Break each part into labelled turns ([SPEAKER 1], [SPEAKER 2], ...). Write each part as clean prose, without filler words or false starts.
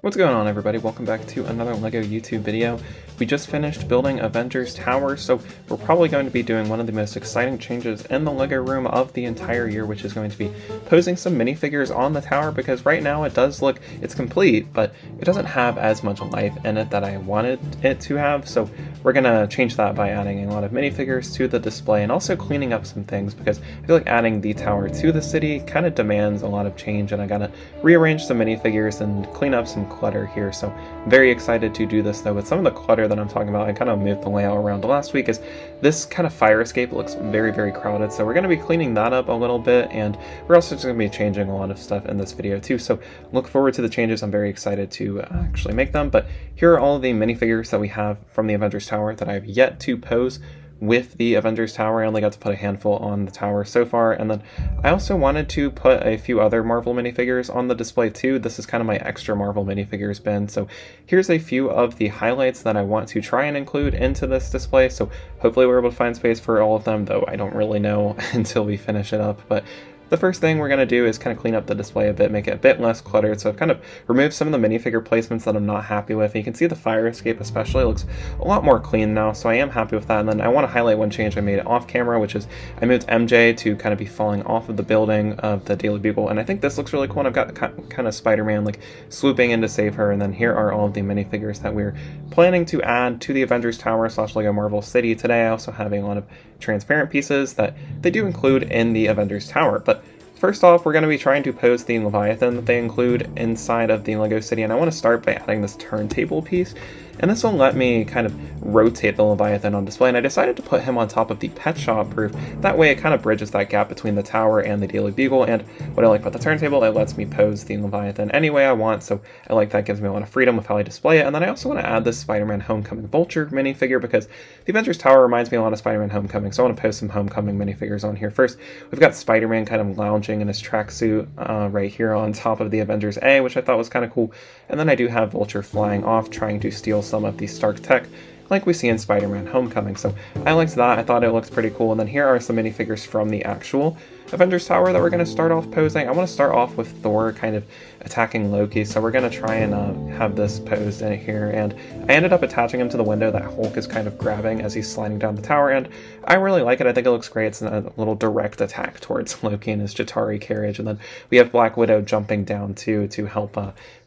[SPEAKER 1] What's going on, everybody? Welcome back to another LEGO YouTube video. We just finished building Avengers Tower, so we're probably going to be doing one of the most exciting changes in the LEGO room of the entire year, which is going to be posing some minifigures on the tower, because right now it does look, it's complete, but it doesn't have as much life in it that I wanted it to have, so we're going to change that by adding a lot of minifigures to the display and also cleaning up some things, because I feel like adding the tower to the city kind of demands a lot of change, and I gotta rearrange some minifigures and clean up some clutter here. So I'm very excited to do this though. With some of the clutter that I'm talking about, I kind of moved the layout around last week, is this kind of fire escape looks very crowded, so we're going to be cleaning that up a little bit, and we're also just going to be changing a lot of stuff in this video too, so look forward to the changes. I'm very excited to actually make them. But here are all of the minifigures that we have from the Avengers Tower that I have yet to pose with the Avengers Tower. I only got to put a handful on the tower so far, and then I also wanted to put a few other Marvel minifigures on the display too. This is kind of my extra Marvel minifigures bin, so here's a few of the highlights that I want to try and include into this display, so hopefully we're able to find space for all of them, though I don't really know until we finish it up. But the first thing we're going to do is kind of clean up the display a bit, make it a bit less cluttered. So I've kind of removed some of the minifigure placements that I'm not happy with. And you can see the fire escape especially looks a lot more clean now, so I am happy with that. And then I want to highlight one change I made off camera, which is I moved MJ to kind of be falling off of the building of the Daily Bugle. And I think this looks really cool, and I've got kind of Spider-Man like swooping in to save her. And then here are all of the minifigures that we're planning to add to the Avengers Tower / LEGO Marvel City today. I also have a lot of transparent pieces that they do include in the Avengers Tower. But first off, we're going to be trying to pose the Leviathan that they include inside of the LEGO City, and I want to start by adding this turntable piece. And this will let me kind of rotate the Leviathan on display, and I decided to put him on top of the pet shop roof. That way it kind of bridges that gap between the tower and the Daily Bugle, and what I like about the turntable, it lets me pose the Leviathan any way I want, so I like that. Gives me a lot of freedom with how I display it. And then I also want to add this Spider-Man Homecoming Vulture minifigure, because the Avengers Tower reminds me a lot of Spider-Man Homecoming, so I want to post some Homecoming minifigures on here. First, we've got Spider-Man kind of lounging in his tracksuit right here on top of the Avengers A, which I thought was kind of cool. And then I do have Vulture flying off, trying to steal some of the Stark tech like we see in Spider-Man Homecoming. So I liked that. I thought it looked pretty cool. And then here are some minifigures from the actual Avengers Tower that we're going to start off posing. I want to start off with Thor kind of attacking Loki, so we're going to try and have this posed in here. And I ended up attaching him to the window that Hulk is kind of grabbing as he's sliding down the tower, and I really like it. I think it looks great. It's a little direct attack towards Loki and his Chitauri carriage. And then we have Black Widow jumping down too to help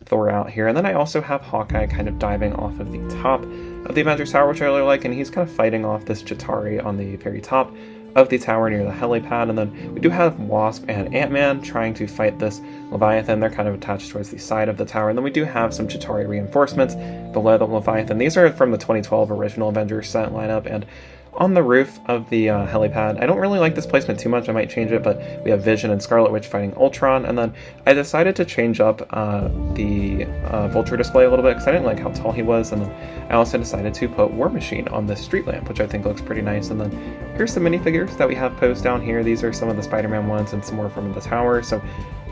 [SPEAKER 1] Thor out here. And then I also have Hawkeye kind of diving off of the top of the Avengers Tower, which I really like, and he's kind of fighting off this Chitauri on the very top of the tower near the helipad. And then we do have Wasp and Ant-Man trying to fight this Leviathan. They're kind of attached towards the side of the tower. And then we do have some Chitauri reinforcements below the Leviathan. These are from the 2012 original Avengers set lineup. And on the roof of the helipad, I don't really like this placement too much. I might change it, but we have Vision and Scarlet Witch fighting Ultron. And then I decided to change up the Vulture display a little bit because I didn't like how tall he was. And then I also decided to put War Machine on this street lamp, which I think looks pretty nice. And then here's some minifigures that we have posed down here. These are some of the Spider-Man ones and some more from the tower. So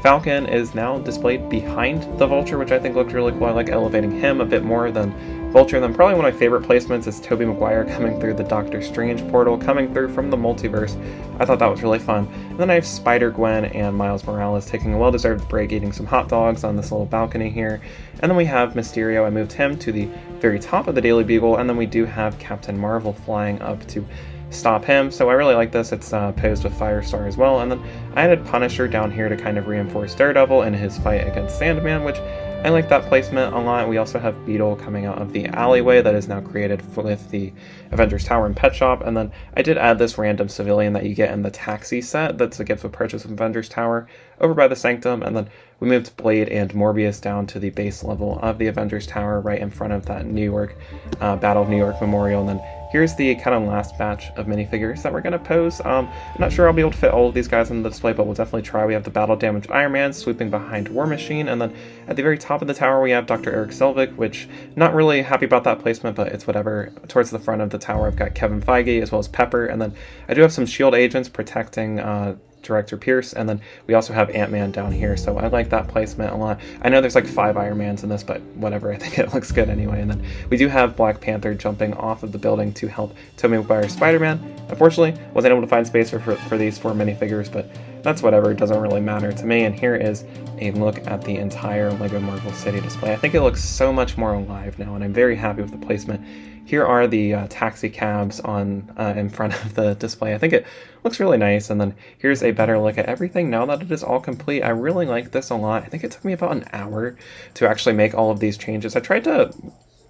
[SPEAKER 1] Falcon is now displayed behind the Vulture, which I think looks really cool. I like elevating him a bit more than Vulture. And then probably one of my favorite placements is Tobey Maguire coming through the Doctor Strange portal, coming through from the multiverse. I thought that was really fun. And then I have Spider-Gwen and Miles Morales taking a well-deserved break, eating some hot dogs on this little balcony here. And then we have Mysterio. I moved him to the very top of the Daily Bugle. And then we do have Captain Marvel flying up to stop him, so I really like this. It's posed with Firestar as well. And then I added Punisher down here to kind of reinforce Daredevil in his fight against Sandman, which I like that placement a lot. We also have Beetle coming out of the alleyway that is now created with the Avengers Tower and Pet Shop. And then I did add this random civilian that you get in the taxi set that's a gift with purchase of Avengers Tower over by the Sanctum. And then we moved Blade and Morbius down to the base level of the Avengers Tower right in front of that New York Battle of New York Memorial. And then here's the kind of last batch of minifigures that we're going to pose. I'm not sure I'll be able to fit all of these guys on the display, but we'll definitely try. We have the battle-damaged Iron Man swooping behind War Machine, and then at the very top of the tower we have Dr. Eric Selvig, which not really happy about that placement, but it's whatever. Towards the front of the tower I've got Kevin Feige as well as Pepper, and then I do have some S.H.I.E.L.D. agents protecting Director Pierce, and then we also have Ant-Man down here, so I like that placement a lot. I know there's like 5 Iron Mans in this, but whatever, I think it looks good anyway. And then we do have Black Panther jumping off of the building to help Tobey Maguire's Spider-Man. Unfortunately, wasn't able to find space for these 4 minifigures, but that's whatever, it doesn't really matter to me. And here is a look at the entire LEGO Marvel City display. I think it looks so much more alive now, and I'm very happy with the placement. Here are the taxi cabs on in front of the display. I think it looks really nice. And then here's a better look at everything now that it is all complete. I really like this a lot. I think it took me about an hour to actually make all of these changes. I tried to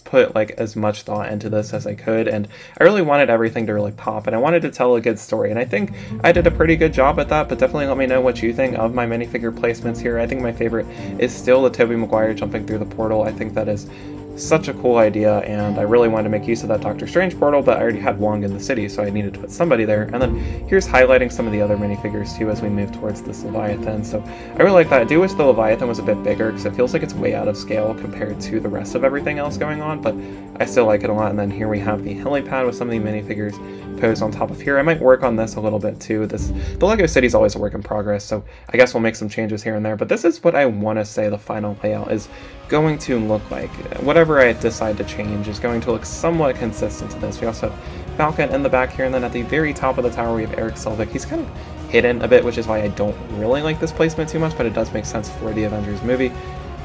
[SPEAKER 1] put like as much thought into this as I could, and I really wanted everything to really pop, and I wanted to tell a good story, and I think I did a pretty good job at that. But definitely let me know what you think of my minifigure placements here. I think my favorite is still the Tobey Maguire jumping through the portal. I think that is such a cool idea, and I really wanted to make use of that Doctor Strange portal, but I already had Wong in the city, so I needed to put somebody there. And then here's highlighting some of the other minifigures too as we move towards this Leviathan. So I really like that. I do wish the Leviathan was a bit bigger, because it feels like it's way out of scale compared to the rest of everything else going on, but I still like it a lot. And then here we have the helipad with some of the minifigures posed on top of here. I might work on this a little bit too. The LEGO City is always a work in progress, so I guess we'll make some changes here and there, but this is what I want to say the final layout is going to look like. Whatever I decide to change is going to look somewhat consistent to this. We also have Falcon in the back here, and then at the very top of the tower we have Eric Selvig. He's kind of hidden a bit, which is why I don't really like this placement too much, but it does make sense for the Avengers movie.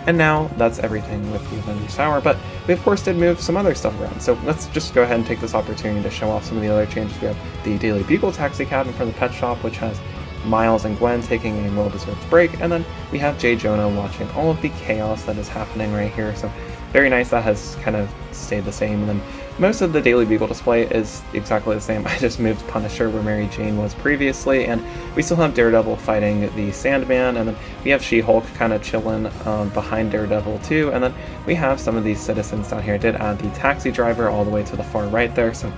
[SPEAKER 1] And now that's everything with the Avengers Tower, but we of course did move some other stuff around, so let's just go ahead and take this opportunity to show off some of the other changes. We have the Daily Bugle taxi cab in front of the pet shop, which has Miles and Gwen taking a well-deserved break, and then we have J. Jonah watching all of the chaos that is happening right here, so very nice. That has kind of stayed the same. And then most of the Daily Bugle display is exactly the same. I just moved Punisher where Mary Jane was previously, and we still have Daredevil fighting the Sandman, and then we have She-Hulk kind of chilling behind Daredevil too, and then we have some of these citizens down here. I did add the taxi driver all the way to the far right there, so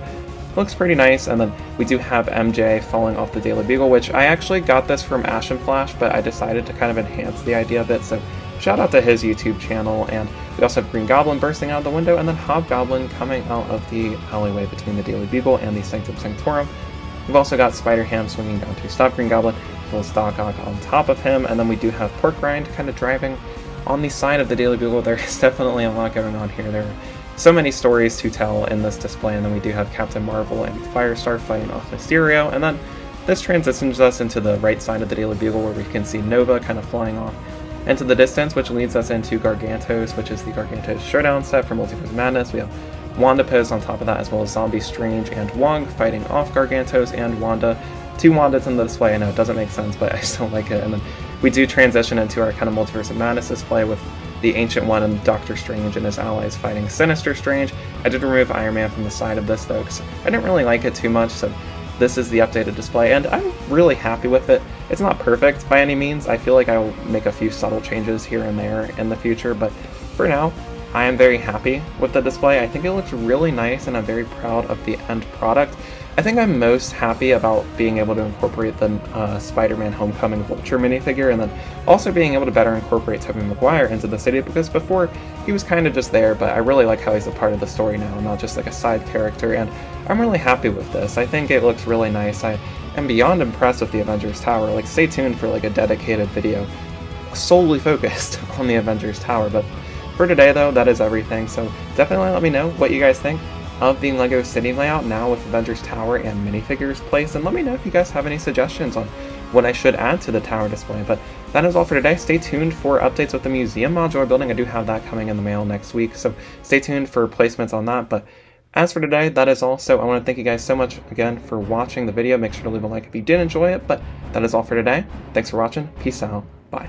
[SPEAKER 1] looks pretty nice. And then we do have MJ falling off the Daily Bugle, which I actually got this from Ash and Flash, but I decided to kind of enhance the idea a bit, so shout out to his YouTube channel. And we also have Green Goblin bursting out of the window, and then Hobgoblin coming out of the alleyway between the Daily Bugle and the Sanctum Sanctorum. We've also got Spider-Ham swinging down to stop Green Goblin, with Doc Ock on top of him, and then we do have Pork Rind kind of driving on the side of the Daily Bugle. There's definitely a lot going on here. There are so many stories to tell in this display, and then we do have Captain Marvel and Firestar fighting off Mysterio, and then this transitions us into the right side of the Daily Bugle where we can see Nova kind of flying off into the distance, which leads us into Gargantos, which is the Gargantos Showdown set for Multiverse Madness. We have Wanda posed on top of that, as well as Zombie Strange and Wong fighting off Gargantos and Wanda. Two Wandas in the display. I know it doesn't make sense, but I still like it. And then we do transition into our kind of Multiverse of Madness display with the Ancient One and Doctor Strange and his allies fighting Sinister Strange. I did remove Iron Man from the side of this though, because I didn't really like it too much, so this is the updated display, and I'm really happy with it. It's not perfect by any means. I feel like I will make a few subtle changes here and there in the future, but for now, I am very happy with the display. I think it looks really nice, and I'm very proud of the end product. I think I'm most happy about being able to incorporate the Spider-Man Homecoming Vulture minifigure, and then also being able to better incorporate Tobey Maguire into the city, because before he was kind of just there, but I really like how he's a part of the story now, not just like a side character, and I'm really happy with this. I think it looks really nice. I am beyond impressed with the Avengers Tower. Like, stay tuned for like a dedicated video solely focused on the Avengers Tower, but for today though, that is everything, so definitely let me know what you guys think of the LEGO City layout now with Avengers Tower and minifigures placed, and let me know if you guys have any suggestions on what I should add to the tower display. But that is all for today. Stay tuned for updates with the museum modular building. I do have that coming in the mail next week, so stay tuned for placements on that. But as for today, that is all. So I want to thank you guys so much again for watching the video. Make sure to leave a like if you did enjoy it, but that is all for today. Thanks for watching. Peace out. Bye.